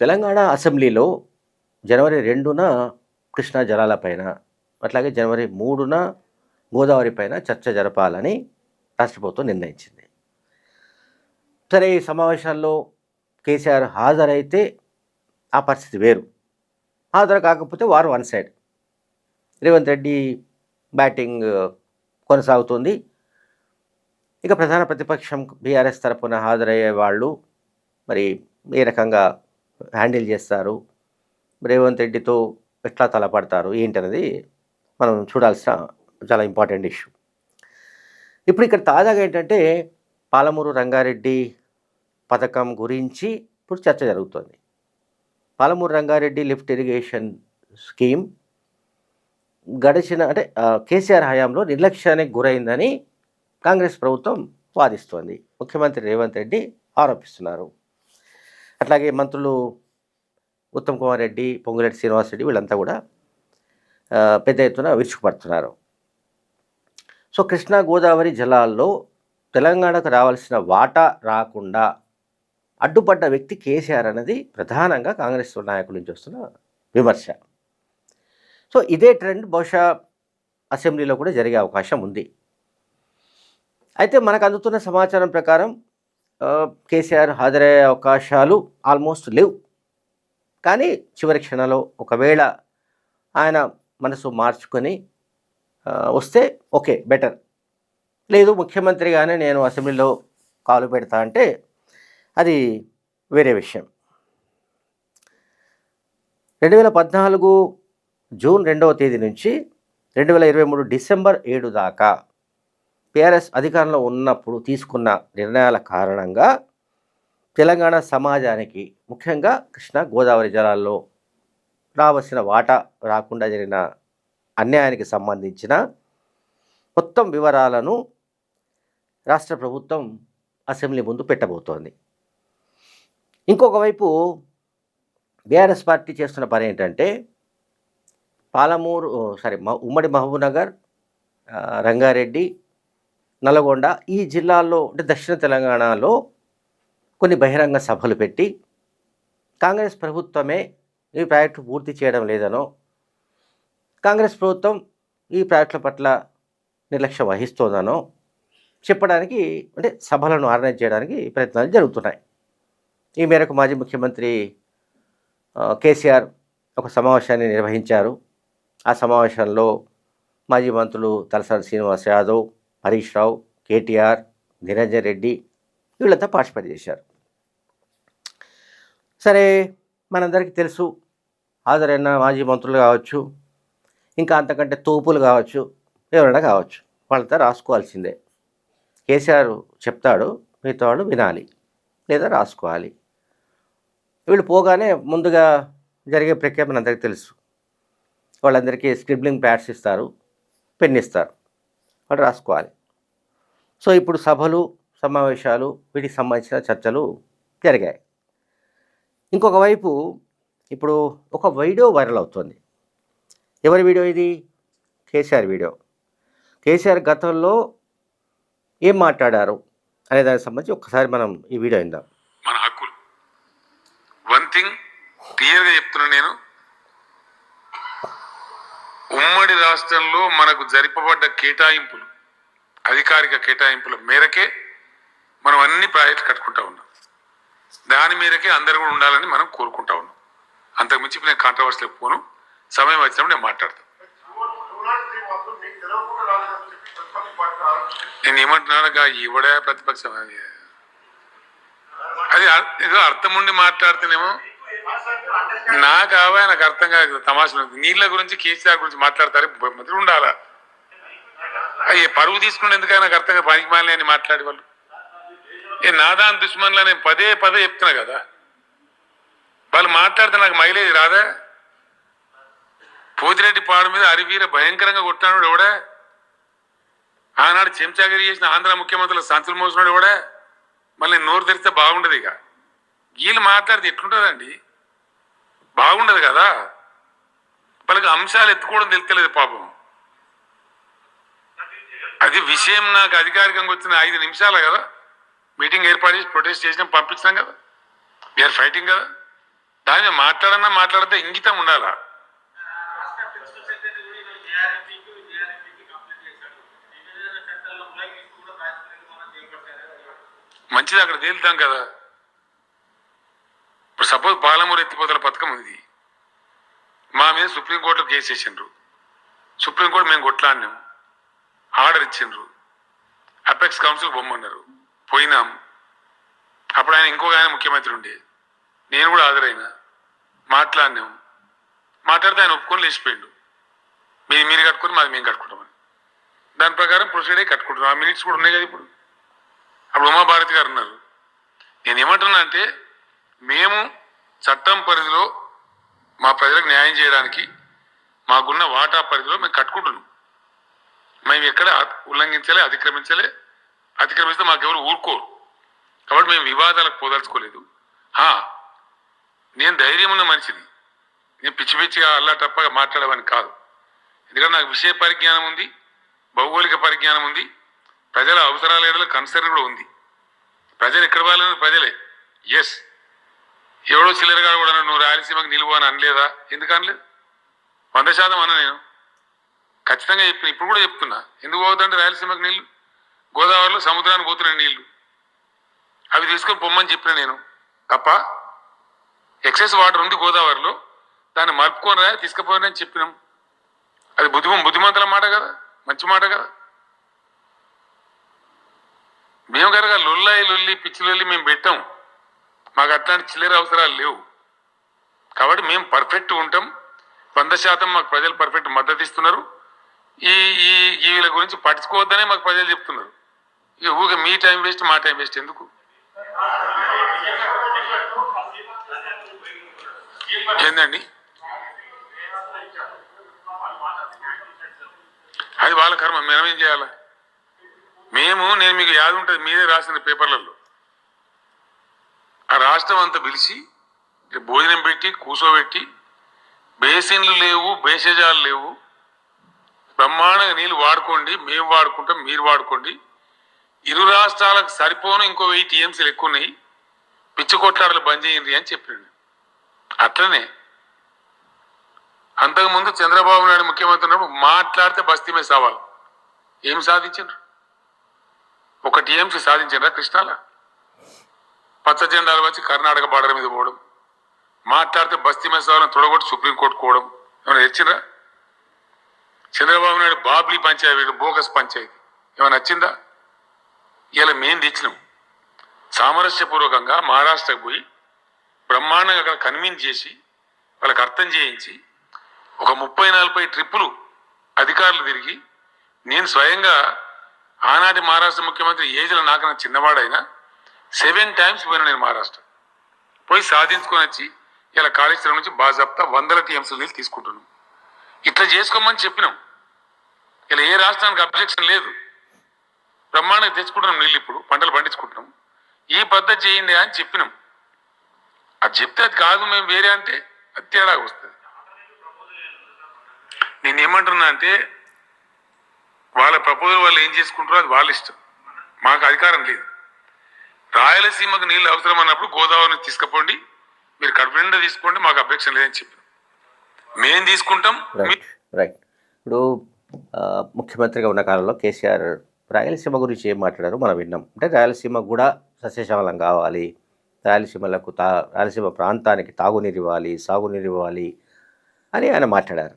తెలంగాణ అసెంబ్లీలో జనవరి 2న కృష్ణా జలాలపైన, అట్లాగే జనవరి 3న గోదావరి పైన చర్చ జరపాలని రాష్ట్ర ప్రభుత్వం నిర్ణయించింది. సరే, ఈ సమావేశాల్లో కేసీఆర్ హాజరైతే ఆ పరిస్థితి వేరు. హాజరు కాకపోతే వారు one side. Revanth Reddy batting కొనసాగుతుంది. ఇక ప్రధాన ప్రతిపక్షం బీఆర్ఎస్ తరపున హాజరయ్యే వాళ్ళు మరి ఏ రకంగా హ్యాండిల్ చేస్తారు, రేవంత్ రెడ్డితో ఎట్లా తలపడతారు ఏంటనేది మనం చూడాల్సిన చాలా ఇంపార్టెంట్ ఇష్యూ. ఇప్పుడు ఇక్కడ తాజాగా ఏంటంటే పాలమూరు రంగారెడ్డి పథకం గురించి ఇప్పుడు చర్చ జరుగుతుంది. Palamuru Rangareddy lift irrigation scheme గడిచిన కేసీఆర్ హయాంలో నిర్లక్ష్యానికి గురైందని కాంగ్రెస్ ప్రభుత్వం వాదిస్తోంది. ముఖ్యమంత్రి రేవంత్ రెడ్డి ఆరోపిస్తున్నారు. అట్లాగే మంత్రులు ఉత్తమ్ కుమార్ రెడ్డి, పొంగులేటి శ్రీనివాసరెడ్డి వీళ్ళంతా కూడా పెద్ద ఎత్తున విరుచుకుపడుతున్నారు. సో కృష్ణా గోదావరి జలాల్లో తెలంగాణకు రావాల్సిన వాటా రాకుండా అడ్డుపడ్డ వ్యక్తి కేసీఆర్ అనేది ప్రధానంగా కాంగ్రెస్ నాయకుల నుంచి వస్తున్న విమర్శ. సో ఇదే ట్రెండ్ బహుశా అసెంబ్లీలో కూడా జరిగే అవకాశం ఉంది. అయితే మనకు అందుతున్న సమాచారం ప్రకారం కేసీఆర్ హాజరయ్యే అవకాశాలు ఆల్మోస్ట్ లేవు. కానీ చివరి క్షణంలో ఒకవేళ ఆయన మనసు మార్చుకొని వస్తే ఓకే, బెటర్. లేదు ముఖ్యమంత్రిగానే నేను అసెంబ్లీలో కాలు పెడతా అంటే అది వేరే విషయం. 2014 జూన్ 2వ తేదీ నుంచి 2023 డిసెంబర్ 7 దాకా టీఆర్ఎస్ అధికారంలో ఉన్నప్పుడు తీసుకున్న నిర్ణయాల కారణంగా తెలంగాణ సమాజానికి, ముఖ్యంగా కృష్ణా గోదావరి జలాల్లో రావాల్సిన వాటా రాకుండా జరిగిన అన్యాయానికి సంబంధించిన మొత్తం వివరాలను రాష్ట్ర ప్రభుత్వం అసెంబ్లీ ముందు పెట్టబోతోంది. ఇంకొక వైపు బీఆర్ఎస్ పార్టీ చేస్తున్న పని ఏంటంటే ఉమ్మడి మహబూబ్నగర్, రంగారెడ్డి, నల్గొండ ఈ జిల్లాల్లో దక్షిణ తెలంగాణలో కొన్ని బహిరంగ సభలు పెట్టి కాంగ్రెస్ ప్రభుత్వమే ఈ ప్రాజెక్టు పూర్తి చేయడం లేదనో, కాంగ్రెస్ ప్రభుత్వం ఈ ప్రాజెక్టుల పట్ల నిర్లక్ష్యం వహిస్తోందనో చెప్పడానికి సభలను ఆర్గనైజ్ చేయడానికి ప్రయత్నాలు జరుగుతున్నాయి. ఈ మేరకు మాజీ ముఖ్యమంత్రి కేసీఆర్ ఒక సమావేశాన్ని నిర్వహించారు. ఆ సమావేశంలో మాజీ మంత్రులు తలసాని శ్రీనివాస్ యాదవ్, హరీష్ రావు, కేటీఆర్, నిరంజన్ రెడ్డి వీళ్ళంతా పార్టిసిపేట్ చేశారు. సరే, మనందరికీ తెలుసు హాజరైన మాజీ మంత్రులు కావచ్చు, ఇంకా అంతకంటే తోపులు కావచ్చు, ఎవరైనా కావచ్చు, వాళ్ళతో రాసుకోవాల్సిందే. కేసీఆర్ చెప్తాడు, మిగతా వాళ్ళు వినాలి లేదా రాసుకోవాలి. వీళ్ళు పోగానే ముందుగా జరిగే ప్రక్రియ మనందరికీ తెలుసు. వాళ్ళందరికీ స్క్రిబ్లింగ్ ప్యాడ్స్ ఇస్తారు, పెన్ ఇస్తారు, వాళ్ళు రాసుకోవాలి. సో ఇప్పుడు సభలు, సమావేశాలు, వీటికి సంబంధించిన చర్చలు జరిగాయి. ఇంకొక వైపు ఇప్పుడు ఒక వీడియో వైరల్ అవుతుంది. ఎవరి వీడియో ఇది? కేసీఆర్ వీడియో. కేసీఆర్ గతంలో ఏం మాట్లాడారు అనే దానికి సంబంధించి ఒక్కసారి మనం ఈ వీడియో విందాం. మన హక్కులు వన్ థింగ్ క్లియర్గా చెప్తున్నా నేను, ఉమ్మడి రాష్ట్రంలో మనకు జరిపబడ్డ కేటాయింపులు, అధికారిక కేటాయింపుల మేరకే మనం అన్ని ప్రాజెక్టులు కట్టుకుంటా ఉన్నాం. దాని మేరకే అందరు కూడా ఉండాలని మనం కోరుకుంటా ఉన్నాం. అంతకుమించి నేను కాంట్రవర్సీలకు పోను, సమయం వచ్చినప్పుడు నేను మాట్లాడతాను. నేను ఏమంటున్నానుగా, ఇవిడే ప్రతిపక్షం అది ఏదో అర్థం ఉండి మాట్లాడుతున్నామో నాకు అర్థం కాదు. తమాషా నీళ్ళ గురించి, కేసీఆర్ గురించి మాట్లాడతారు, మంత్రులు ఉండాలా? అయ్యే పరువు తీసుకుని ఎందుకని నాకు అర్థంగా పనికి మాలి అని మాట్లాడే వాళ్ళు. నాదాన్ దుష్మన్లా నేను పదే చెప్తున్నా కదా, వాళ్ళు మాట్లాడితే నాకు మైలేజ్ రాదా? పోతిరెడ్డి పాడు మీద అరివీర భయంకరంగా కొట్టాడు ఎవడా? ఆనాడు చెంచాగిరి చేసిన ఆంధ్ర ముఖ్యమంత్రులు సంచులు మోసినాడు ఎవడా? మళ్ళీ నోరు తెరిస్తే బాగుండదు. ఇక వీళ్ళు మాట్లాడితే ఎట్లుంటుందండి? బాగుండదు కదా. వాళ్ళకి అంశాలు ఎత్తుకోవడం తెలుస్తలేదు పాపం. అది విషయం నాకు అధికారికంగా వచ్చిన 5 నిమిషాలు కదా, మీటింగ్ ఏర్పాటు చేసి ప్రొటెస్ట్ చేసినాం, పంపించినాం కదా, వీఆర్ ఫైటింగ్ కదా. దాని మీద మాట్లాడితే ఇంగితం ఉండాలా. మంచిది, అక్కడ తేలుతాం కదా. ఇప్పుడు సపోజ్ పాలమూరు ఎత్తిపోతల పథకం ఉంది, మా మీద సుప్రీంకోర్టులో కేసు వేసిండ్రు, సుప్రీంకోర్టు మేము కొట్లాడినాం, ఆర్డర్ ఇచ్చిండ్రు, అపెక్స్ కౌన్సిల్ బొమ్మన్నారు, పోయినాం. అప్పుడు ఆయన ఇంకొక ఆయన ముఖ్యమంత్రి ఉండే, నేను కూడా హాజరైనా, మాట్లాడినాం. మాట్లాడితే ఆయన ఒప్పుకొని లేచిపోయిండు, మీరు కట్టుకొని మాది మేము కట్టుకుంటామని. దాని ప్రకారం ప్రొసీడ్ అయ్యి కట్టుకుంటున్నాం. ఆ మినిట్స్ కూడా ఉన్నాయి కదా ఇప్పుడు. అప్పుడు ఉమాభారతి గారు ఉన్నారు. నేను ఏమంటున్నా అంటే, మేము చట్టం పరిధిలో మా ప్రజలకు న్యాయం చేయడానికి మాకున్న వాటా పరిధిలో మేము కట్టుకుంటున్నాం. మేము ఎక్కడ ఉల్లంఘించలే, అతిక్రమిస్తే మాకెవరు ఊరుకోరు. కాబట్టి మేము వివాదాలకు పోదలుచుకోలేదు. నేను ధైర్యం ఉన్న మనిషిని, నేను పిచ్చిగా అల్లాటప్పగా మాట్లాడేవాని కాదు. ఎందుకంటే నాకు విషయ పరిజ్ఞానం ఉంది, భౌగోళిక పరిజ్ఞానం ఉంది, ప్రజల అవసరాల ఏడలో కన్సర్న్ కూడా ఉంది. ప్రజలు ఎక్కడ వాళ్ళని ప్రజలే. ఎస్, ఎవడో చిల్లరగా కూడా నువ్వు రాయలసీమకు నిలువు అని అనలేదా? ఎందుకు అనలేదు? 100% అన్న. నేను ఖచ్చితంగా చెప్పిన, ఇప్పుడు కూడా చెప్తున్నా. ఎందుకు పోతుంటే రాయలసీమకు నీళ్లు, గోదావరిలో సముద్రానికి పోతున్నాయి నీళ్లు, అవి తీసుకొని పొమ్మని చెప్పిన నేను తప్ప. ఎక్సెస్ వాటర్ ఉంది గోదావరిలో, దాన్ని మలుపుకొని రా తీసుకుపోయినని చెప్పినాం. అది బుద్ధిమంతుల మాట కదా, మంచి మాట కదా. మేము కనుక లొల్లి పిచ్చి లొల్లి మేము పెట్టాం, మాకు అట్లాంటి చిల్లర అవసరాలు లేవు. కాబట్టి మేము పర్ఫెక్ట్ ఉంటాం. 100% మాకు ప్రజలు పర్ఫెక్ట్ మద్దతు ఇస్తున్నారు. ఈ వీళ్ళ గురించి పట్టించుకోవద్దనే మాకు ప్రజలు చెప్తున్నారు. ఇక ఊరికే మీ టైం వేస్ట్, మా టైం వేస్ట్ ఎందుకు? ఏందండి అది వాళ్ళ కర్మ, మేమేం చేయాలా? నేను మీకు యాది ఉంటుంది, మీరే రాసిన పేపర్లలో ఆ రాష్ట్రం అంతా పిలిచి భోజనం పెట్టి కూర్చోబెట్టి, బేసిన్లు లేవు, బేసేజాలు లేవు, బ్రహ్మాండంగా నీళ్ళు వాడుకోండి, మేము వాడుకుంటాం, మీరు వాడుకోండి, ఇరు రాష్ట్రాలకు సరిపోను ఇంకో 1000 TMCలు ఎక్కువ ఉన్నాయి, పిచ్చి కొట్లాడలు బంద్ చేయండి అని చెప్పాడు. అట్లనే అంతకుముందు చంద్రబాబు నాయుడు ముఖ్యమంత్రి ఉన్నప్పుడు మాట్లాడితే బస్తీ మీద సవాల్. ఏం సాధించారు? 1 TMC సాధించారా కృష్ణాల? పచ్చ జెండాలు వచ్చి కర్ణాటక బార్డర్ మీద పోవడం, మాట్లాడితే బస్తీ మీద సవాళ్ళని తొడగొట్టి సుప్రీంకోర్టు పోవడం ఏమైనా తెచ్చిందా? చంద్రబాబు నాయుడు బాబ్లీ పంచాయతీ, బోగస్ పంచాయతీ ఏమైనా వచ్చిందా? ఇలా మేము తెచ్చినాం. సామరస్యపూర్వకంగా మహారాష్ట్రకు పోయి బ్రహ్మాండంగా అక్కడ కన్విన్స్ చేసి వాళ్ళకి అర్థం చేయించి ఒక 30-40 ట్రిప్పులు అధికారులు తిరిగి, నేను స్వయంగా ఆనాటి మహారాష్ట్ర ముఖ్యమంత్రి ఏజ్లో నాకన్నా చిన్నవాడైనా 7 times పోయినా నేను మహారాష్ట్ర పోయి సాధించుకొని వచ్చి ఇలా కాళేశ్వరం నుంచి బాజాప్తా 100 TMCలు నీళ్ళు తీసుకుంటున్నాం. ఇట్లా చేసుకోమని చెప్పినాం. ఇలా ఏ రాష్ట్రానికి అబ్జెక్షన్ లేదు, బ్రహ్మాండంగా తెచ్చుకుంటున్నాం నీళ్ళు, ఇప్పుడు పంటలు పండించుకుంటున్నాం. ఈ పద్ధతి చేయండి అని చెప్పినాం. అది చెప్తే అది కాదు మేము వేరే అంటే అది తేడాగా వస్తుంది. నేను ఏమంటున్నా అంటే, వాళ్ళ ప్రపోజల్ వాళ్ళు ఏం చేసుకుంటారో అది వాళ్ళ ఇష్టం, మాకు అధికారం లేదు. రాయలసీమకు నీళ్ళు అవసరం అన్నప్పుడు గోదావరిని తీసుకుపోండి, మీరు కడుపు నిండా తీసుకోండి, మాకు అబ్జెక్షన్ లేదని చెప్పి మేము తీసుకుంటాం. రైట్. ఇప్పుడు ముఖ్యమంత్రిగా ఉన్న కాలంలో కేసీఆర్ రాయలసీమ గురించి ఏం మాట్లాడారో మనం విన్నాం. అంటే రాయలసీమ కూడా సస్యశ్యామలం కావాలి, రాయలసీమ ప్రాంతానికి తాగునీరు ఇవ్వాలి, సాగునీరు ఇవ్వాలి అని ఆయన మాట్లాడారు.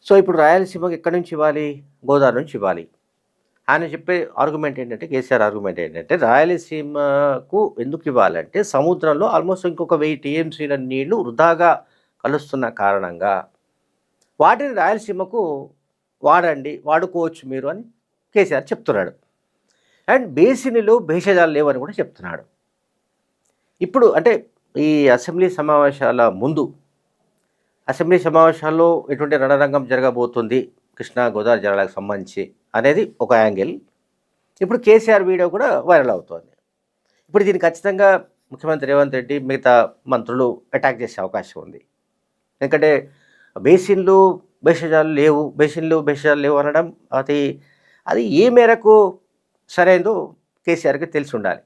సో ఇప్పుడు రాయలసీమకి ఎక్కడి నుంచి ఇవ్వాలి? గోదావరి నుంచి ఇవ్వాలి. ఆయన చెప్పే ఆర్గ్యుమెంట్ ఏంటంటే, కేసీఆర్ ఆర్గ్యుమెంట్ ఏంటంటే, రాయలసీమకు ఎందుకు ఇవ్వాలంటే సముద్రంలో ఆల్మోస్ట్ ఇంకొక 1000 TMCల నీళ్లు వృధాగా కలుస్తున్న కారణంగా వాటిని రాయలసీమకు వాడుకోవచ్చు మీరు అని కేసీఆర్ చెప్తున్నాడు. అండ్ బేసిన్లు భేషజాలు లేవని కూడా చెప్తున్నాడు. ఇప్పుడు అంటే ఈ అసెంబ్లీ సమావేశాల్లో ఎటువంటి రణరంగం జరగబోతుంది కృష్ణా గోదావరి జిల్లాలకు సంబంధించి అనేది ఒక యాంగిల్. ఇప్పుడు కేసీఆర్ వీడియో కూడా వైరల్ అవుతుంది. ఇప్పుడు దీన్ని ఖచ్చితంగా ముఖ్యమంత్రి రేవంత్ రెడ్డి మిగతా మంత్రులు అటాక్ చేసే అవకాశం ఉంది. ఎందుకంటే బేసిన్లు భేషజాలు లేవు అనడం అది ఏ మేరకు సరైనదో కేసీఆర్కి తెలిసి ఉండాలి.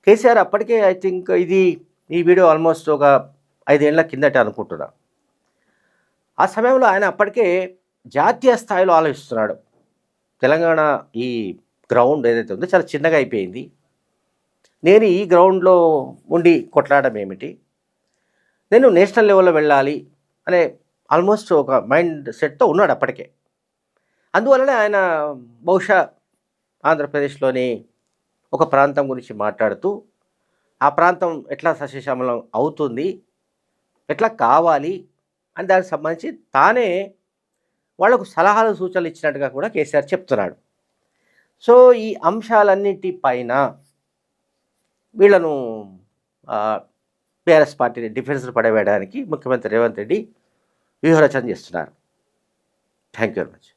కేసీఆర్ అప్పటికే ఐ థింక్ ఇది ఈ వీడియో ఆల్మోస్ట్ ఒక 5 ఏళ్ల కిందటే అనుకుంటున్నా. ఆ సమయంలో ఆయన అప్పటికే జాతీయ స్థాయిలో ఆలోచిస్తున్నాడు. తెలంగాణ ఈ గ్రౌండ్ ఏదైతే ఉందో చాలా చిన్నగా అయిపోయింది. నేను ఈ గ్రౌండ్‌లో ఉండి కొట్లాడడం ఏమిటి? నేను నేషనల్ లెవెల్‌లో వెళ్ళాలి అనే ఆల్మోస్ట్ ఒక మైండ్ సెట్‌తో ఉన్నాడు అప్పటికే. అందువలనే ఆయన బహుశా ఆంధ్రప్రదేశ్‌లోని ఒక ప్రాంతం గురించి మాట్లాడుతూ, ఆ ప్రాంతం ఎట్లా సస్యశ్యామలం అవుతుంది, ఎట్లా కావాలి అని దానికి సంబంధించి తానే వాళ్లకు సలహాలు, సూచనలు ఇచ్చినట్టుగా కూడా కేసీఆర్ చెప్తున్నాడు. సో, ఈ అంశాలన్నిటి పైన వీళ్ళను బీఆర్ఎస్ పార్టీని డిఫెన్స్‌లో పడవేయడానికి ముఖ్యమంత్రి రేవంత్ రెడ్డి వ్యూహరచన చేస్తున్నారు. Thank you very much.